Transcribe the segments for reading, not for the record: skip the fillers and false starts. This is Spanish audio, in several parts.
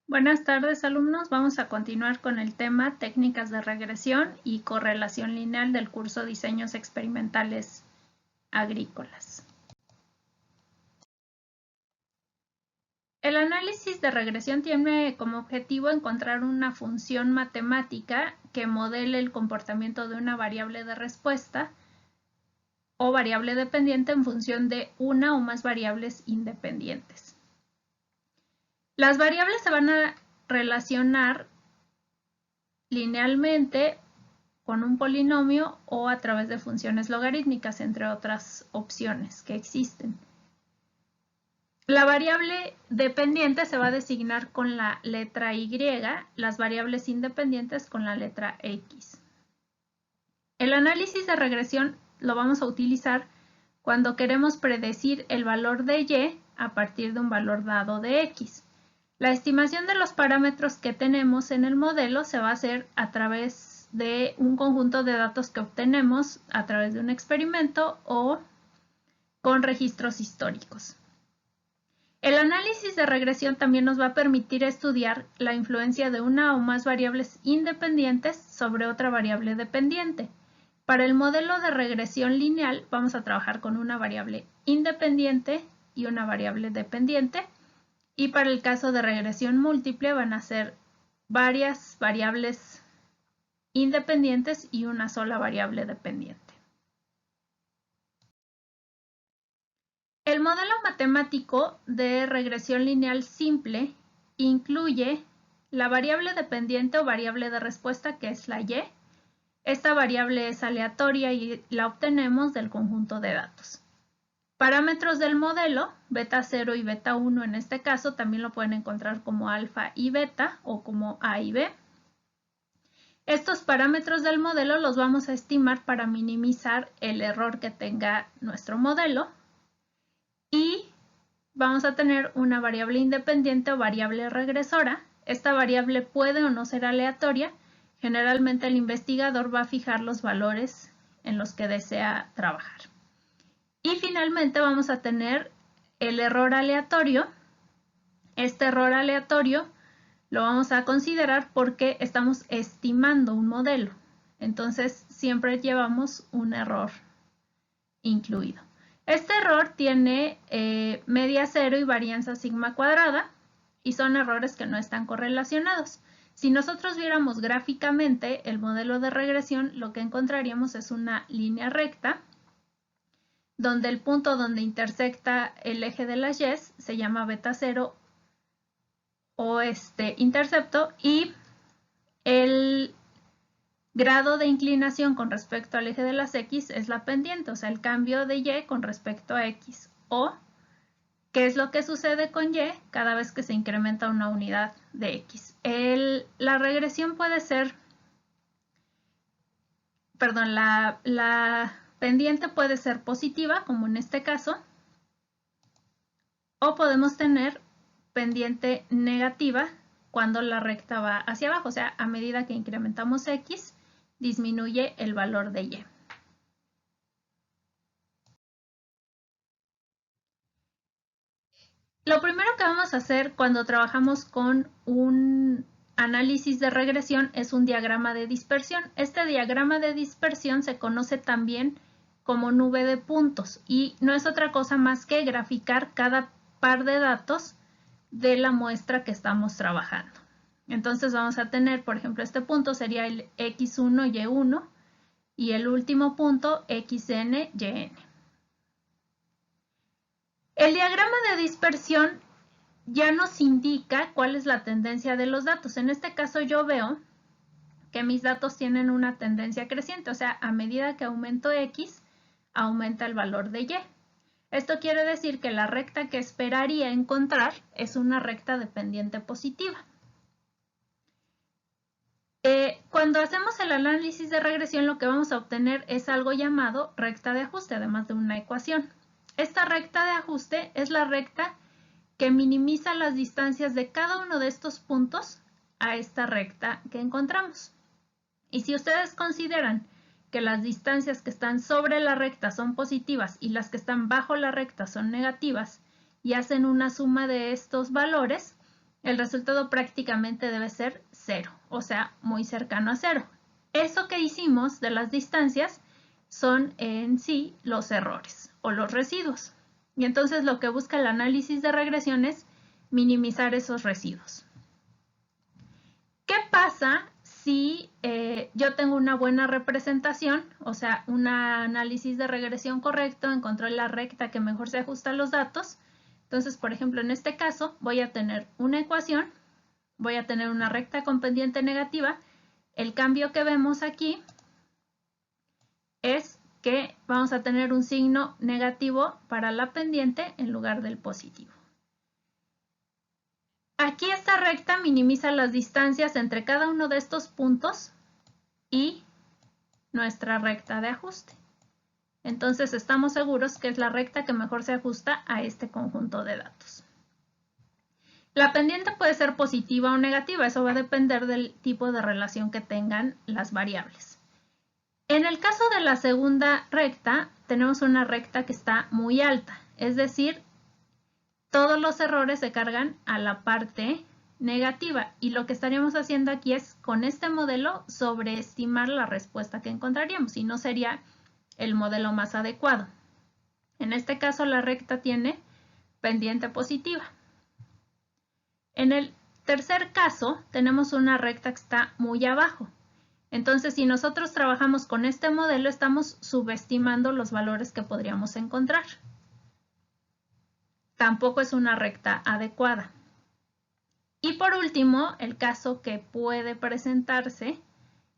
Buenas tardes, alumnos. Vamos a continuar con el tema técnicas de regresión y correlación lineal del curso Diseños Experimentales Agrícolas. El análisis de regresión tiene como objetivo encontrar una función matemática que modele el comportamiento de una variable de respuesta o variable dependiente en función de una o más variables independientes. Las variables se van a relacionar linealmente con un polinomio o a través de funciones logarítmicas, entre otras opciones que existen. La variable dependiente se va a designar con la letra Y, las variables independientes con la letra X. El análisis de regresión lo vamos a utilizar cuando queremos predecir el valor de Y a partir de un valor dado de X. La estimación de los parámetros que tenemos en el modelo se va a hacer a través de un conjunto de datos que obtenemos a través de un experimento o con registros históricos. El análisis de regresión también nos va a permitir estudiar la influencia de una o más variables independientes sobre otra variable dependiente. Para el modelo de regresión lineal vamos a trabajar con una variable independiente y una variable dependiente. Y para el caso de regresión múltiple van a ser varias variables independientes y una sola variable dependiente. El modelo matemático de regresión lineal simple incluye la variable dependiente o variable de respuesta, que es la Y. Esta variable es aleatoria y la obtenemos del conjunto de datos. Parámetros del modelo, beta 0 y beta 1 en este caso, también lo pueden encontrar como alfa y beta o como A y B. Estos parámetros del modelo los vamos a estimar para minimizar el error que tenga nuestro modelo y vamos a tener una variable independiente o variable regresora. Esta variable puede o no ser aleatoria. Generalmente el investigador va a fijar los valores en los que desea trabajar. Y finalmente vamos a tener el error aleatorio. Este error aleatorio lo vamos a considerar porque estamos estimando un modelo. Entonces siempre llevamos un error incluido. Este error tiene media cero y varianza sigma cuadrada y son errores que no están correlacionados. Si nosotros viéramos gráficamente el modelo de regresión, lo que encontraríamos es una línea recta donde el punto donde intersecta el eje de las Y se llama beta 0 o intercepto y el grado de inclinación con respecto al eje de las X es la pendiente, o sea, el cambio de Y con respecto a X. O, ¿qué es lo que sucede con Y cada vez que se incrementa una unidad de X? La regresión puede ser, perdón, la pendiente puede ser positiva, como en este caso, o podemos tener pendiente negativa cuando la recta va hacia abajo, o sea, a medida que incrementamos X, disminuye el valor de Y. Lo primero que vamos a hacer cuando trabajamos con un análisis de regresión es un diagrama de dispersión. Este diagrama de dispersión se conoce también como nube de puntos y no es otra cosa más que graficar cada par de datos de la muestra que estamos trabajando. Entonces vamos a tener, por ejemplo, este punto sería el X1, Y1 y el último punto XN, YN. El diagrama de dispersión ya nos indica cuál es la tendencia de los datos. En este caso yo veo que mis datos tienen una tendencia creciente, o sea, a medida que aumento X, aumenta el valor de Y. Esto quiere decir que la recta que esperaría encontrar es una recta dependiente positiva. Cuando hacemos el análisis de regresión, lo que vamos a obtener es algo llamado recta de ajuste, además de una ecuación. Esta recta de ajuste es la recta que minimiza las distancias de cada uno de estos puntos a esta recta que encontramos. Y si ustedes consideran que las distancias que están sobre la recta son positivas y las que están bajo la recta son negativas y hacen una suma de estos valores, el resultado prácticamente debe ser 0, o sea, muy cercano a 0. Eso que hicimos de las distancias son en sí los errores o los residuos. Y entonces lo que busca el análisis de regresión es minimizar esos residuos. ¿Qué pasa si yo tengo una buena representación, o sea, un análisis de regresión correcto, encontré la recta que mejor se ajusta a los datos? Entonces, por ejemplo, en este caso voy a tener una ecuación, voy a tener una recta con pendiente negativa. El cambio que vemos aquí es que vamos a tener un signo negativo para la pendiente en lugar del positivo. Aquí esta recta minimiza las distancias entre cada uno de estos puntos y nuestra recta de ajuste. Entonces estamos seguros que es la recta que mejor se ajusta a este conjunto de datos. La pendiente puede ser positiva o negativa, eso va a depender del tipo de relación que tengan las variables. En el caso de la segunda recta, tenemos una recta que está muy alta, es decir, todos los errores se cargan a la parte negativa y lo que estaríamos haciendo aquí es con este modelo sobreestimar la respuesta que encontraríamos y no sería el modelo más adecuado. En este caso la recta tiene pendiente positiva. En el tercer caso tenemos una recta que está muy abajo. Entonces si nosotros trabajamos con este modelo estamos subestimando los valores que podríamos encontrar. Tampoco es una recta adecuada. Y por último, el caso que puede presentarse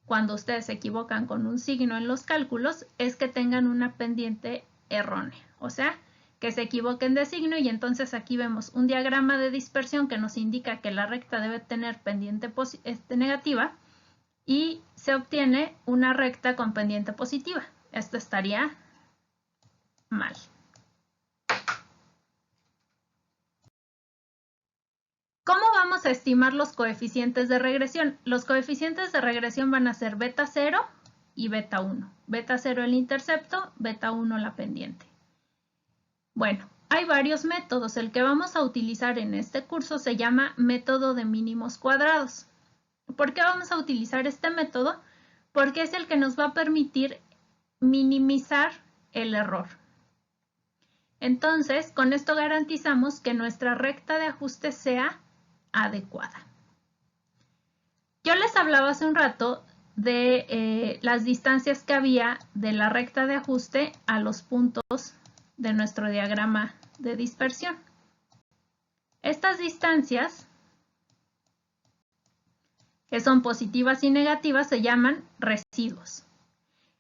cuando ustedes se equivocan con un signo en los cálculos es que tengan una pendiente errónea, o sea, que se equivoquen de signo y entonces aquí vemos un diagrama de dispersión que nos indica que la recta debe tener pendiente negativa y se obtiene una recta con pendiente positiva. Esto estaría mal. ¿Cómo vamos a estimar los coeficientes de regresión? Los coeficientes de regresión van a ser beta 0 y beta 1. Beta 0 el intercepto, beta 1 la pendiente. Bueno, hay varios métodos. El que vamos a utilizar en este curso se llama método de mínimos cuadrados. ¿Por qué vamos a utilizar este método? Porque es el que nos va a permitir minimizar el error. Entonces, con esto garantizamos que nuestra recta de ajuste sea adecuada. Yo les hablaba hace un rato de las distancias que había de la recta de ajuste a los puntos de nuestro diagrama de dispersión. Estas distancias, que son positivas y negativas, se llaman residuos.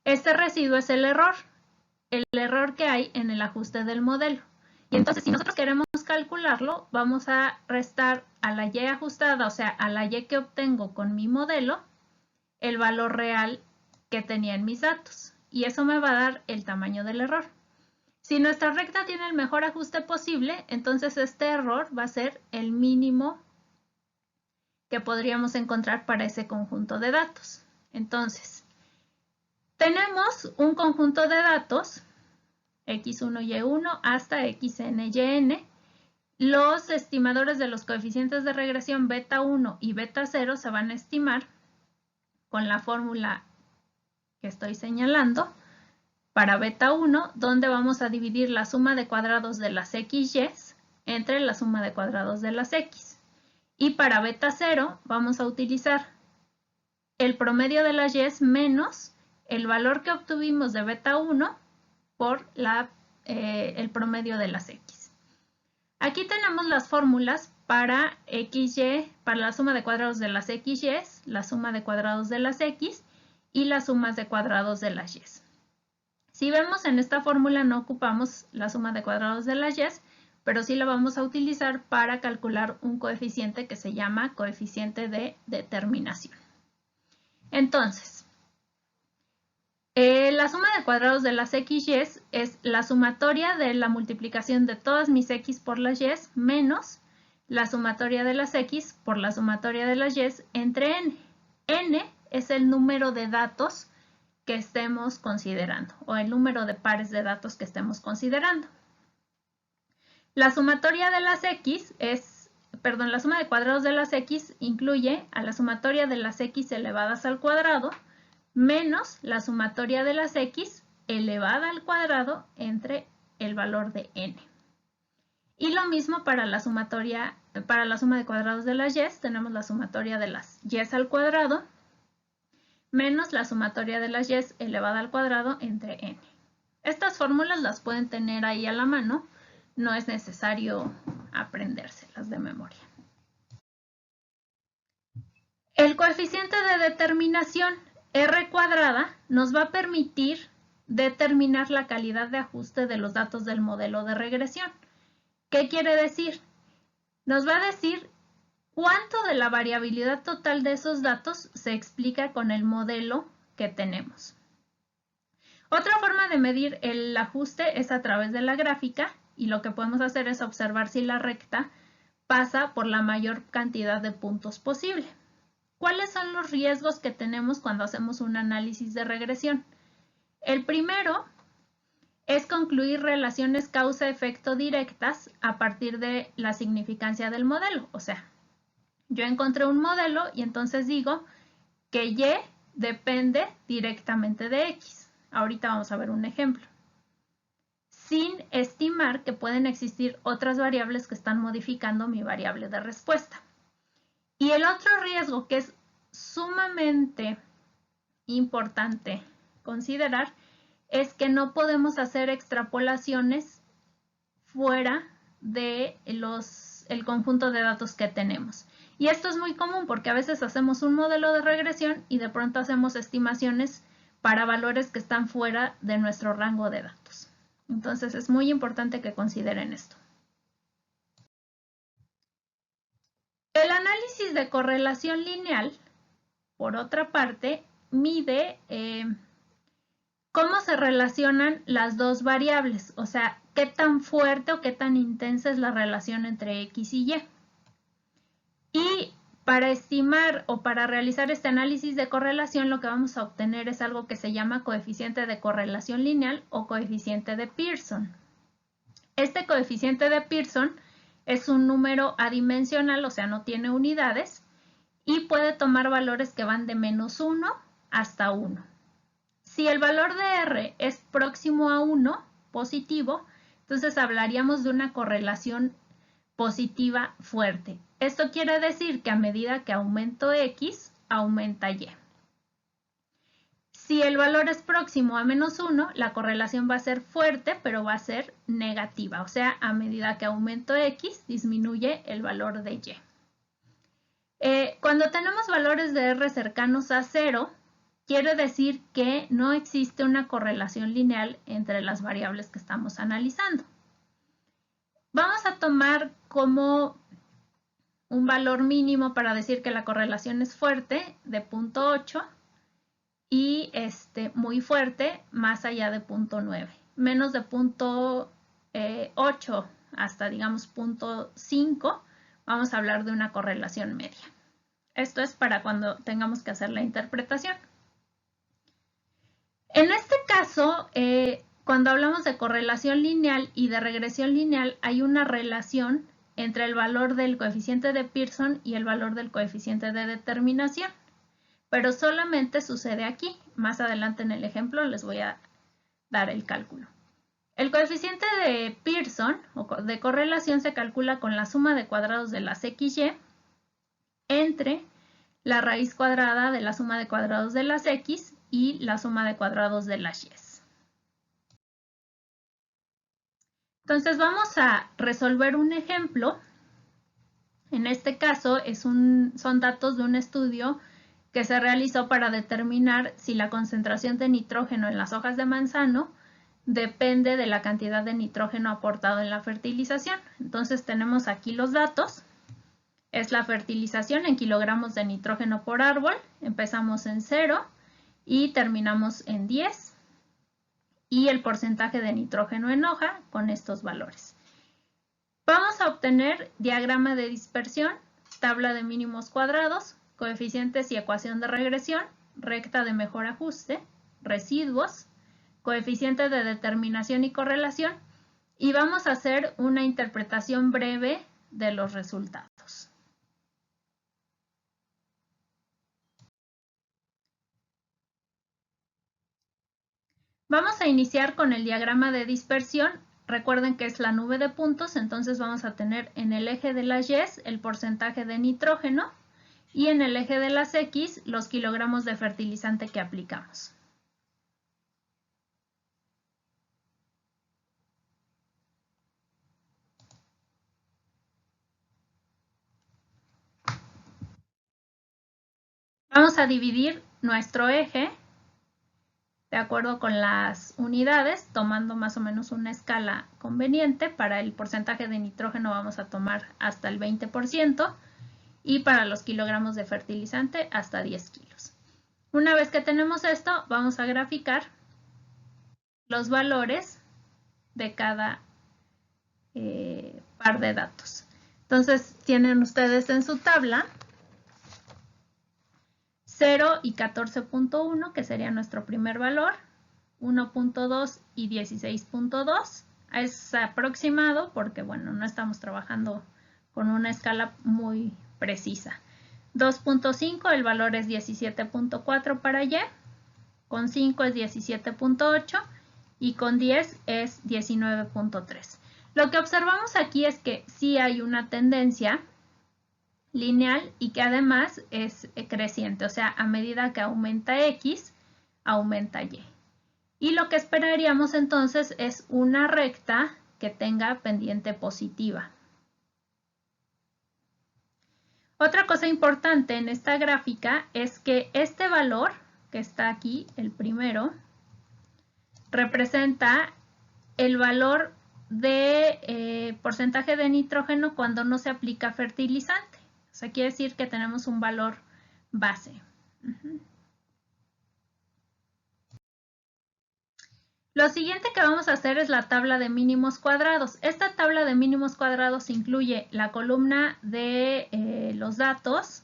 Este residuo es el error que hay en el ajuste del modelo. Y entonces, si nosotros queremos calcularlo, vamos a restar a la y ajustada, o sea, a la y que obtengo con mi modelo, el valor real que tenía en mis datos. Y eso me va a dar el tamaño del error. Si nuestra recta tiene el mejor ajuste posible, entonces este error va a ser el mínimo que podríamos encontrar para ese conjunto de datos. Entonces, tenemos un conjunto de datos x1, y1 hasta xn, yn. Los estimadores de los coeficientes de regresión beta 1 y beta 0 se van a estimar con la fórmula que estoy señalando para beta 1, donde vamos a dividir la suma de cuadrados de las xy entre la suma de cuadrados de las x. Y para beta 0 vamos a utilizar el promedio de las y menos el valor que obtuvimos de beta 1 por el promedio de las x. Aquí tenemos las fórmulas para xy, para la suma de cuadrados de las xy, la suma de cuadrados de las x y las sumas de cuadrados de las y. Si vemos en esta fórmula no ocupamos la suma de cuadrados de las y, pero sí la vamos a utilizar para calcular un coeficiente que se llama coeficiente de determinación. Entonces, la suma de cuadrados de las xy es la sumatoria de la multiplicación de todas mis x por las y menos la sumatoria de las x por la sumatoria de las y entre n. N es el número de datos que estemos considerando o el número de pares de datos que estemos considerando. La sumatoria de las x es la suma de cuadrados de las x incluye a la sumatoria de las x elevadas al cuadrado menos la sumatoria de las x elevada al cuadrado entre el valor de n. Y lo mismo para la sumatoria, para la suma de cuadrados de las y, tenemos la sumatoria de las y al cuadrado menos la sumatoria de las y elevada al cuadrado entre n. Estas fórmulas las pueden tener ahí a la mano, no es necesario aprendérselas de memoria. El coeficiente de determinación R cuadrada nos va a permitir determinar la calidad de ajuste de los datos del modelo de regresión. ¿Qué quiere decir? Nos va a decir cuánto de la variabilidad total de esos datos se explica con el modelo que tenemos. Otra forma de medir el ajuste es a través de la gráfica y lo que podemos hacer es observar si la recta pasa por la mayor cantidad de puntos posible. ¿Cuáles son los riesgos que tenemos cuando hacemos un análisis de regresión? El primero es concluir relaciones causa-efecto directas a partir de la significancia del modelo. O sea, yo encontré un modelo y entonces digo que Y depende directamente de X. Ahorita vamos a ver un ejemplo. Sin estimar que pueden existir otras variables que están modificando mi variable de respuesta. Y el otro riesgo que es sumamente importante considerar es que no podemos hacer extrapolaciones fuera de el conjunto de datos que tenemos. Y esto es muy común porque a veces hacemos un modelo de regresión y de pronto hacemos estimaciones para valores que están fuera de nuestro rango de datos. Entonces es muy importante que consideren esto. El análisis de correlación lineal, por otra parte, mide cómo se relacionan las dos variables, o sea, qué tan fuerte o qué tan intensa es la relación entre X y Y. Y para estimar o para realizar este análisis de correlación, lo que vamos a obtener es algo que se llama coeficiente de correlación lineal o coeficiente de Pearson. Este coeficiente de Pearson es un número adimensional, o sea, no tiene unidades, y puede tomar valores que van de -1 hasta 1. Si el valor de R es próximo a 1, positivo, entonces hablaríamos de una correlación positiva fuerte. Esto quiere decir que a medida que aumento X, aumenta Y. Si el valor es próximo a -1, la correlación va a ser fuerte, pero va a ser negativa. O sea, a medida que aumento X, disminuye el valor de Y. Cuando tenemos valores de R cercanos a 0, quiere decir que no existe una correlación lineal entre las variables que estamos analizando. Vamos a tomar como un valor mínimo para decir que la correlación es fuerte de 0.8 y muy fuerte más allá de 0.9. Menos de 0.8 hasta digamos 0.5 vamos a hablar de una correlación media. Esto es para cuando tengamos que hacer la interpretación. En este caso, cuando hablamos de correlación lineal y de regresión lineal, hay una relación entre el valor del coeficiente de Pearson y el valor del coeficiente de determinación. Pero solamente sucede aquí. Más adelante en el ejemplo les voy a dar el cálculo. El coeficiente de Pearson o de correlación se calcula con la suma de cuadrados de las XY entre la raíz cuadrada de la suma de cuadrados de las X y la suma de cuadrados de las Y. Entonces vamos a resolver un ejemplo. En este caso son datos de un estudio que se realizó para determinar si la concentración de nitrógeno en las hojas de manzano depende de la cantidad de nitrógeno aportado en la fertilización. Entonces tenemos aquí los datos. Es la fertilización en kilogramos de nitrógeno por árbol. Empezamos en 0 y terminamos en 10. Y el porcentaje de nitrógeno en hoja con estos valores. Vamos a obtener diagrama de dispersión, tabla de mínimos cuadrados, coeficientes y ecuación de regresión, recta de mejor ajuste, residuos, coeficiente de determinación y correlación, y vamos a hacer una interpretación breve de los resultados. Vamos a iniciar con el diagrama de dispersión. Recuerden que es la nube de puntos, entonces vamos a tener en el eje de las Y el porcentaje de nitrógeno y en el eje de las X los kilogramos de fertilizante que aplicamos. Vamos a dividir nuestro eje de acuerdo con las unidades, tomando más o menos una escala conveniente. Para el porcentaje de nitrógeno vamos a tomar hasta el 20% y para los kilogramos de fertilizante hasta 10 kilos. Una vez que tenemos esto, vamos a graficar los valores de cada par de datos. Entonces, tienen ustedes en su tabla 0 y 14.1, que sería nuestro primer valor, 1.2 y 16.2. Es aproximado porque, bueno, no estamos trabajando con una escala muy precisa. 2.5, el valor es 17.4 para Y, con 5 es 17.8 y con 10 es 19.3. Lo que observamos aquí es que sí hay una tendencia lineal y que además es creciente, o sea, a medida que aumenta X, aumenta Y. Y lo que esperaríamos entonces es una recta que tenga pendiente positiva. Otra cosa importante en esta gráfica es que este valor que está aquí, el primero, representa el valor de porcentaje de nitrógeno cuando no se aplica fertilizante. O sea, quiere decir que tenemos un valor base. Lo siguiente que vamos a hacer es la tabla de mínimos cuadrados. Esta tabla de mínimos cuadrados incluye la columna de los datos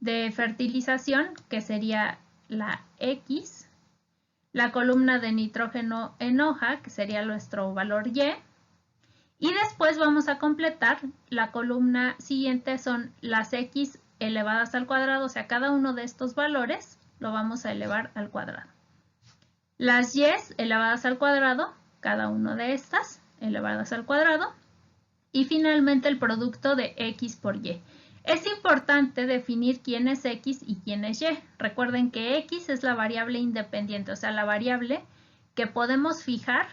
de fertilización, que sería la X, la columna de nitrógeno en hoja, que sería nuestro valor Y, y después vamos a completar la columna siguiente, son las X elevadas al cuadrado, o sea, cada uno de estos valores lo vamos a elevar al cuadrado. Las Y elevadas al cuadrado, cada una de estas elevadas al cuadrado, y finalmente el producto de X por Y. Es importante definir quién es X y quién es Y. Recuerden que X es la variable independiente, o sea, la variable que podemos fijar,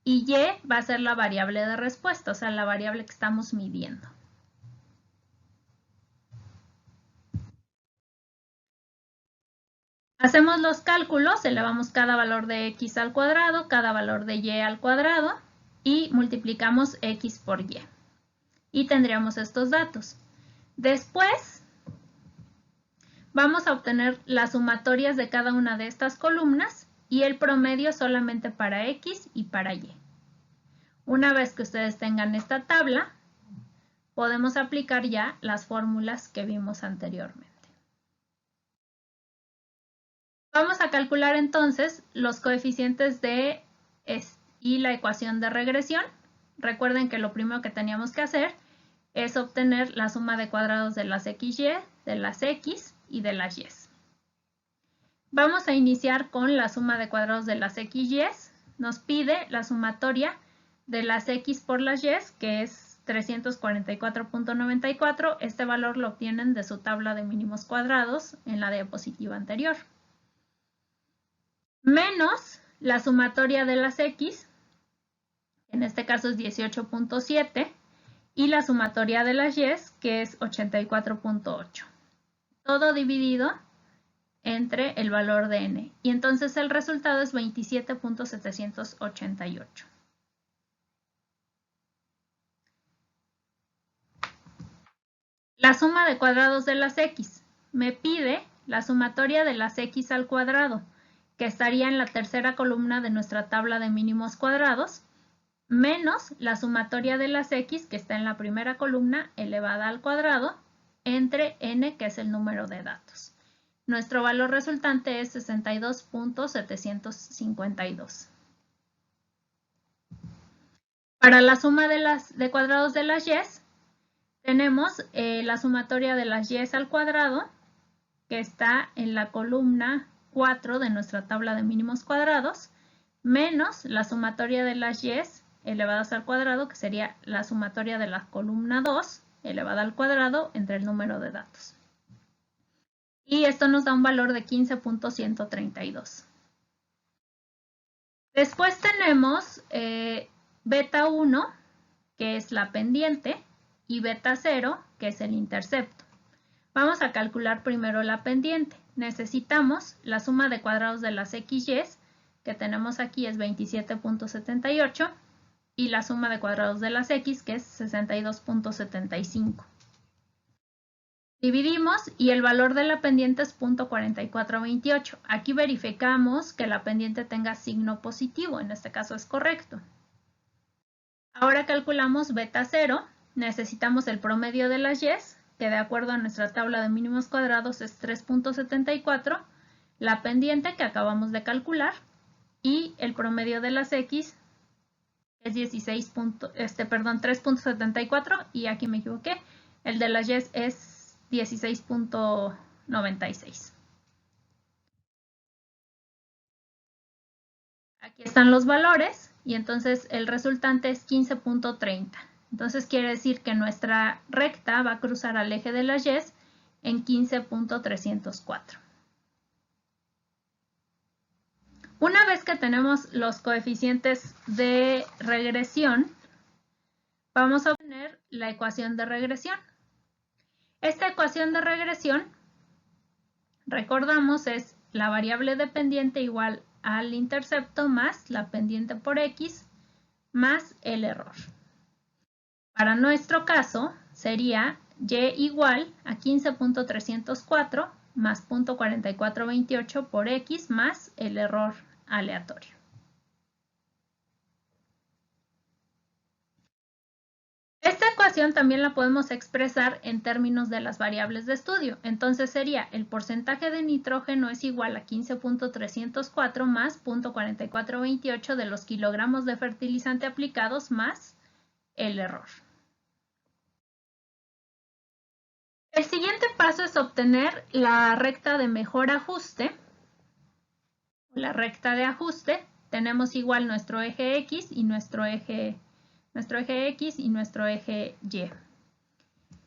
y Y va a ser la variable de respuesta, o sea, la variable que estamos midiendo. Hacemos los cálculos, elevamos cada valor de X al cuadrado, cada valor de Y al cuadrado y multiplicamos X por Y. Y tendríamos estos datos. Después vamos a obtener las sumatorias de cada una de estas columnas y el promedio solamente para X y para Y. Una vez que ustedes tengan esta tabla, podemos aplicar ya las fórmulas que vimos anteriormente. Vamos a calcular entonces los coeficientes y la ecuación de regresión. Recuerden que lo primero que teníamos que hacer es obtener la suma de cuadrados de las XY, de las X y de las Y. Vamos a iniciar con la suma de cuadrados de las XY. Nos pide la sumatoria de las X por las Y, que es 344.94. Este valor lo obtienen de su tabla de mínimos cuadrados en la diapositiva anterior. Menos la sumatoria de las X, en este caso es 18.7, y la sumatoria de las Y, que es 84.8. Todo dividido entre el valor de N. Y entonces el resultado es 27.788. La suma de cuadrados de las X. Me pide la sumatoria de las X al cuadrado, que estaría en la tercera columna de nuestra tabla de mínimos cuadrados, menos la sumatoria de las X, que está en la primera columna, elevada al cuadrado, entre N, que es el número de datos. Nuestro valor resultante es 62.752. Para la suma de cuadrados de las y's, tenemos la sumatoria de las y's al cuadrado, que está en la columna 4 de nuestra tabla de mínimos cuadrados, menos la sumatoria de las y's elevadas al cuadrado, que sería la sumatoria de la columna 2 elevada al cuadrado entre el número de datos. Y esto nos da un valor de 15.132. Después tenemos beta 1, que es la pendiente, y beta 0, que es el intercepto. Vamos a calcular primero la pendiente. Necesitamos la suma de cuadrados de las xy's, que tenemos aquí es 27.78, y la suma de cuadrados de las x, que es 62.75. Dividimos y el valor de la pendiente es 0.4428. Aquí verificamos que la pendiente tenga signo positivo, en este caso es correcto. Ahora calculamos beta 0, necesitamos el promedio de las y's, que de acuerdo a nuestra tabla de mínimos cuadrados es 3.74, la pendiente que acabamos de calcular, y el promedio de las x es 3.74, y aquí me equivoqué, el de las y's es 16.96. Aquí están los valores y entonces el resultante es 15.30. Entonces quiere decir que nuestra recta va a cruzar al eje de las y's en 15.304. Una vez que tenemos los coeficientes de regresión, vamos a obtener la ecuación de regresión. Esta ecuación de regresión, recordamos, es la variable dependiente igual al intercepto más la pendiente por x más el error. Para nuestro caso sería y igual a 15.304 más 0.4428 por x más el error aleatorio. Esta ecuación también la podemos expresar en términos de las variables de estudio. Entonces sería el porcentaje de nitrógeno es igual a 15.304 más 0.4428 de los kilogramos de fertilizante aplicados más el error. El siguiente paso es obtener la recta de mejor ajuste. La recta de ajuste, tenemos igual nuestro eje X y nuestro eje X y nuestro eje Y.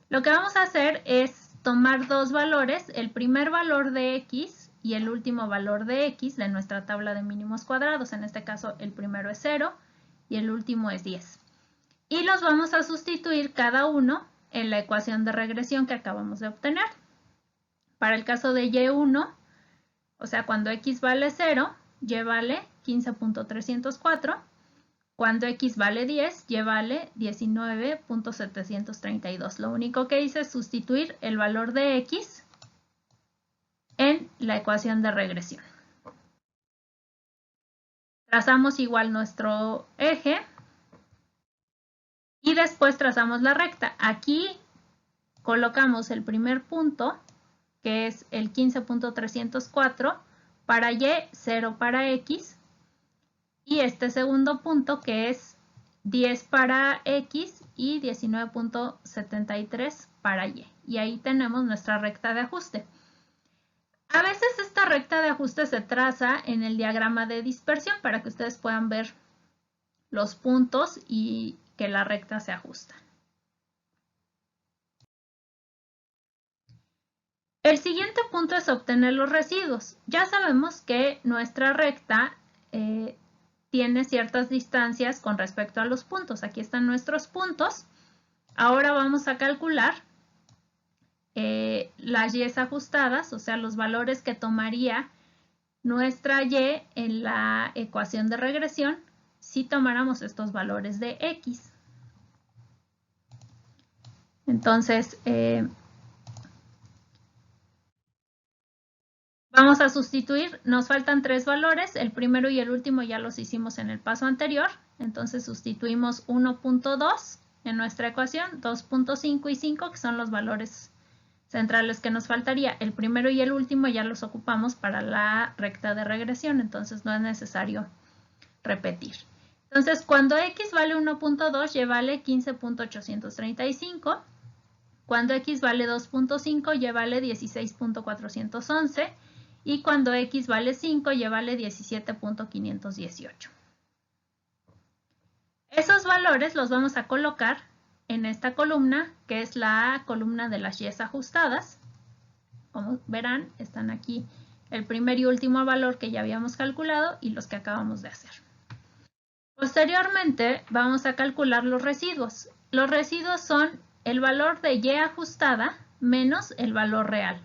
Lo que vamos a hacer es tomar dos valores, el primer valor de X y el último valor de X de nuestra tabla de mínimos cuadrados. En este caso el primero es 0 y el último es 10. Y los vamos a sustituir cada uno en la ecuación de regresión que acabamos de obtener. Para el caso de Y1, o sea, cuando X vale 0, Y vale 15.304. Cuando X vale 10, Y vale 19.732. Lo único que hice es sustituir el valor de X en la ecuación de regresión. Trazamos igual nuestro eje y después trazamos la recta. Aquí colocamos el primer punto, que es el 15.304 para Y, 0 para X, y este segundo punto, que es 10 para X y 19.73 para Y. Y ahí tenemos nuestra recta de ajuste. A veces esta recta de ajuste se traza en el diagrama de dispersión para que ustedes puedan ver los puntos y que la recta se ajusta. El siguiente punto es obtener los residuos. Ya sabemos que nuestra recta tiene ciertas distancias con respecto a los puntos. Aquí están nuestros puntos. Ahora vamos a calcular las y's ajustadas, o sea, los valores que tomaría nuestra y en la ecuación de regresión si tomáramos estos valores de x. Entonces, vamos a sustituir, nos faltan tres valores, el primero y el último ya los hicimos en el paso anterior, entonces sustituimos 1.2 en nuestra ecuación, 2.5 y 5, que son los valores centrales que nos faltaría. El primero y el último ya los ocupamos para la recta de regresión, entonces no es necesario repetir. Entonces, cuando X vale 1.2, Y vale 15.835. Cuando X vale 2.5, Y vale 16.411. Y cuando X vale 5, Y vale 17.518. Esos valores los vamos a colocar en esta columna, que es la columna de las Y's ajustadas. Como verán, están aquí el primer y último valor que ya habíamos calculado y los que acabamos de hacer. Posteriormente, vamos a calcular los residuos. Los residuos son el valor de Y ajustada menos el valor real.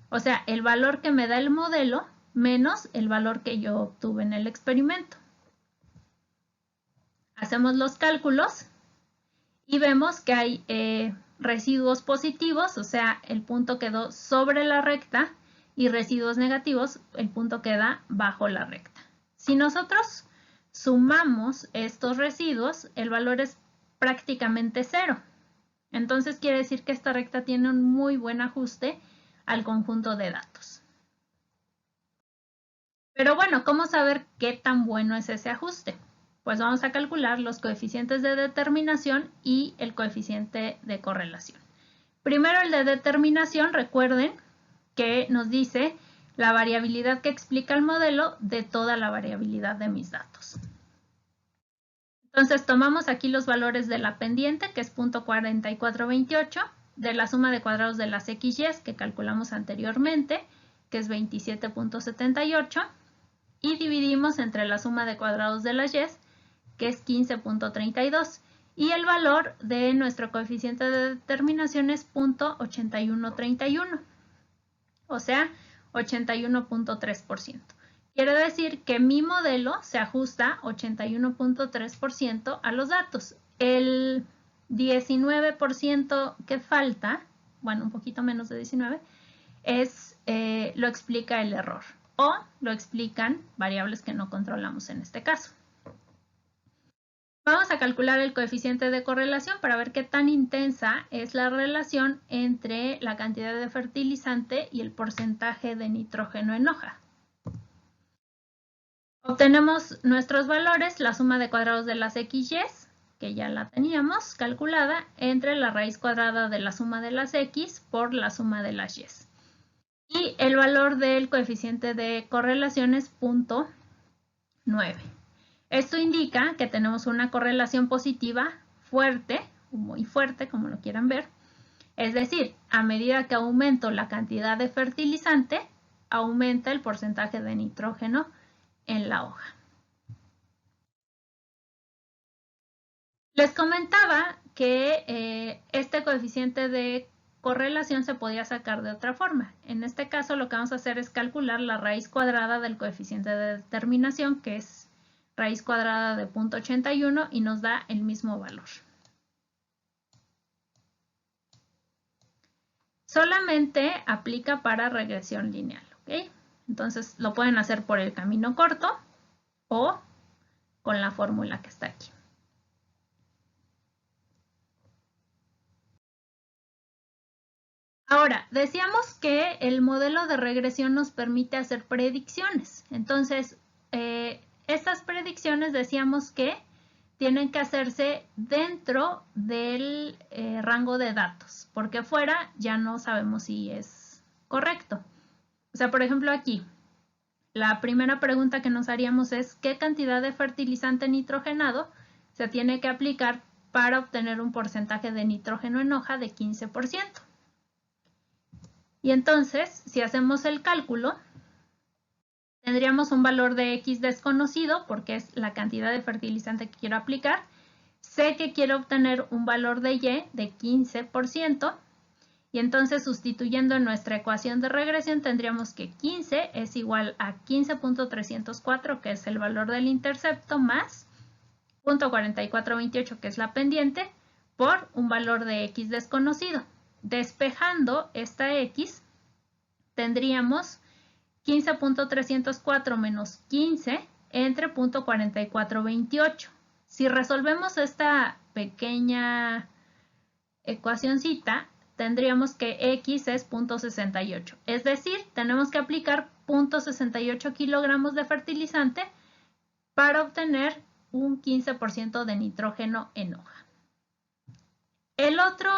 O sea, el valor que me da el modelo menos el valor que yo obtuve en el experimento. Hacemos los cálculos y vemos que hay residuos positivos, o sea, el punto quedó sobre la recta, y residuos negativos, el punto queda bajo la recta. Si nosotros sumamos estos residuos, el valor es prácticamente 0. Entonces quiere decir que esta recta tiene un muy buen ajuste al conjunto de datos. Pero bueno, ¿cómo saber qué tan bueno es ese ajuste? Pues vamos a calcular los coeficientes de determinación y el coeficiente de correlación. Primero el de determinación, recuerden que nos dice la variabilidad que explica el modelo de toda la variabilidad de mis datos. Entonces tomamos aquí los valores de la pendiente, que es 0.4428, de la suma de cuadrados de las XYs que calculamos anteriormente, que es 27.78, y dividimos entre la suma de cuadrados de las Y's, que es 15.32, y el valor de nuestro coeficiente de determinación es 0.8131, o sea, 81.3%. Quiere decir que mi modelo se ajusta 81.3% a los datos. El 19% que falta, bueno, un poquito menos de 19, lo explica el error o lo explican variables que no controlamos en este caso. Vamos a calcular el coeficiente de correlación para ver qué tan intensa es la relación entre la cantidad de fertilizante y el porcentaje de nitrógeno en hoja. Obtenemos nuestros valores, la suma de cuadrados de las XYs, que ya la teníamos calculada, entre la raíz cuadrada de la suma de las X por la suma de las Y's. Y el valor del coeficiente de correlación es 0.9. Esto indica que tenemos una correlación positiva fuerte, muy fuerte, como lo quieran ver. Es decir, a medida que aumento la cantidad de fertilizante, aumenta el porcentaje de nitrógeno en la hoja. Les comentaba que este coeficiente de correlación se podía sacar de otra forma. En este caso, lo que vamos a hacer es calcular la raíz cuadrada del coeficiente de determinación, que es raíz cuadrada de 0.81, y nos da el mismo valor. Solamente aplica para regresión lineal, ¿ok? Entonces lo pueden hacer por el camino corto o con la fórmula que está aquí. Ahora, decíamos que el modelo de regresión nos permite hacer predicciones. Entonces, estas predicciones decíamos que tienen que hacerse dentro del rango de datos, porque fuera ya no sabemos si es correcto. O sea, por ejemplo aquí, la primera pregunta que nos haríamos es ¿qué cantidad de fertilizante nitrogenado se tiene que aplicar para obtener un porcentaje de nitrógeno en hoja de 15%? Y entonces, si hacemos el cálculo, tendríamos un valor de X desconocido porque es la cantidad de fertilizante que quiero aplicar. Sé que quiero obtener un valor de Y de 15%. Y entonces, sustituyendo en nuestra ecuación de regresión, tendríamos que 15 es igual a 15.304, que es el valor del intercepto, más 0.4428, que es la pendiente, por un valor de X desconocido. Despejando esta X, tendríamos 15.304 menos 15 entre 0.4428. Si resolvemos esta pequeña ecuacioncita, tendríamos que X es 0.68. Es decir, tenemos que aplicar 0.68 kilogramos de fertilizante para obtener un 15% de nitrógeno en hoja. El otro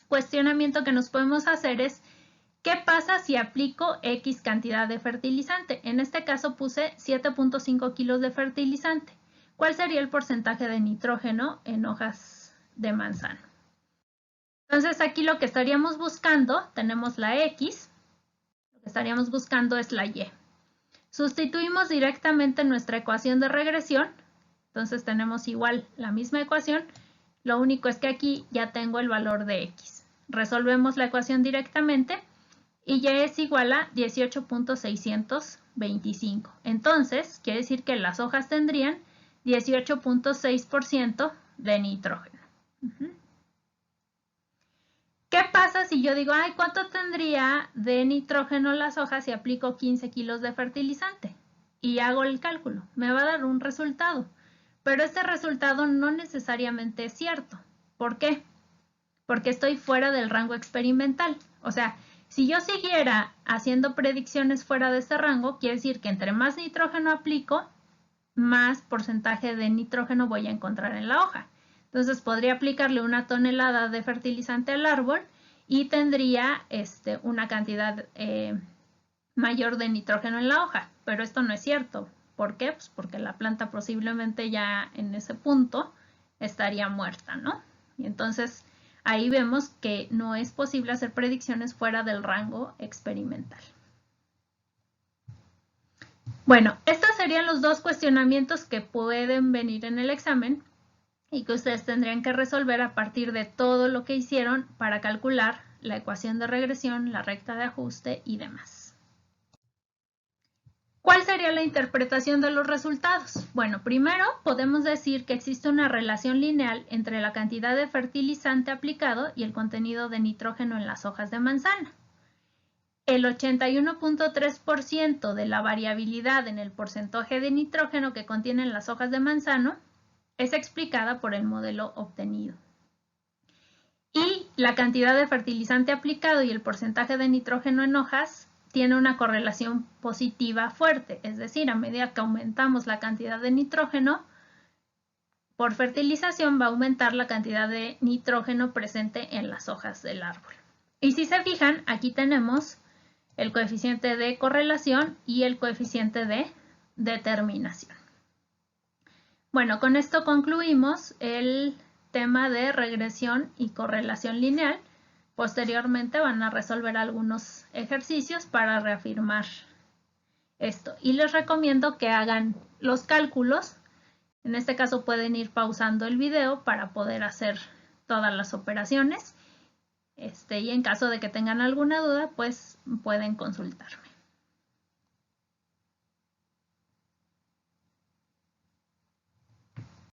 cuestionamiento que nos podemos hacer es, ¿qué pasa si aplico X cantidad de fertilizante? En este caso puse 7.5 kilos de fertilizante. ¿Cuál sería el porcentaje de nitrógeno en hojas de manzano? Entonces aquí lo que estaríamos buscando, tenemos la X, lo que estaríamos buscando es la Y. Sustituimos directamente nuestra ecuación de regresión, entonces tenemos igual la misma ecuación, lo único es que aquí ya tengo el valor de X. Resolvemos la ecuación directamente y Y es igual a 18.625. Entonces, quiere decir que las hojas tendrían 18.6% de nitrógeno. ¿Qué pasa si yo digo, ay, ¿cuánto tendría de nitrógeno las hojas si aplico 15 kilos de fertilizante? Y hago el cálculo. Me va a dar un resultado. Pero este resultado no necesariamente es cierto. ¿Por qué? Porque estoy fuera del rango experimental. O sea, si yo siguiera haciendo predicciones fuera de este rango, quiere decir que entre más nitrógeno aplico, más porcentaje de nitrógeno voy a encontrar en la hoja. Entonces podría aplicarle 1 tonelada de fertilizante al árbol y tendría una cantidad mayor de nitrógeno en la hoja, pero esto no es cierto. ¿Por qué? Pues porque la planta posiblemente ya en ese punto estaría muerta, ¿no? Y entonces ahí vemos que no es posible hacer predicciones fuera del rango experimental. Bueno, estos serían los dos cuestionamientos que pueden venir en el examen y que ustedes tendrían que resolver a partir de todo lo que hicieron para calcular la ecuación de regresión, la recta de ajuste y demás. ¿Cuál sería la interpretación de los resultados? Bueno, primero podemos decir que existe una relación lineal entre la cantidad de fertilizante aplicado y el contenido de nitrógeno en las hojas de manzana. El 81.3% de la variabilidad en el porcentaje de nitrógeno que contienen las hojas de manzano es explicada por el modelo obtenido. Y la cantidad de fertilizante aplicado y el porcentaje de nitrógeno en hojas tiene una correlación positiva fuerte, es decir, a medida que aumentamos la cantidad de nitrógeno por fertilización va a aumentar la cantidad de nitrógeno presente en las hojas del árbol. Y si se fijan, aquí tenemos el coeficiente de correlación y el coeficiente de determinación. Bueno, con esto concluimos el tema de regresión y correlación lineal. Posteriormente van a resolver algunos ejercicios para reafirmar esto. Y les recomiendo que hagan los cálculos. En este caso pueden ir pausando el video para poder hacer todas las operaciones. Y en caso de que tengan alguna duda, pues pueden consultarme.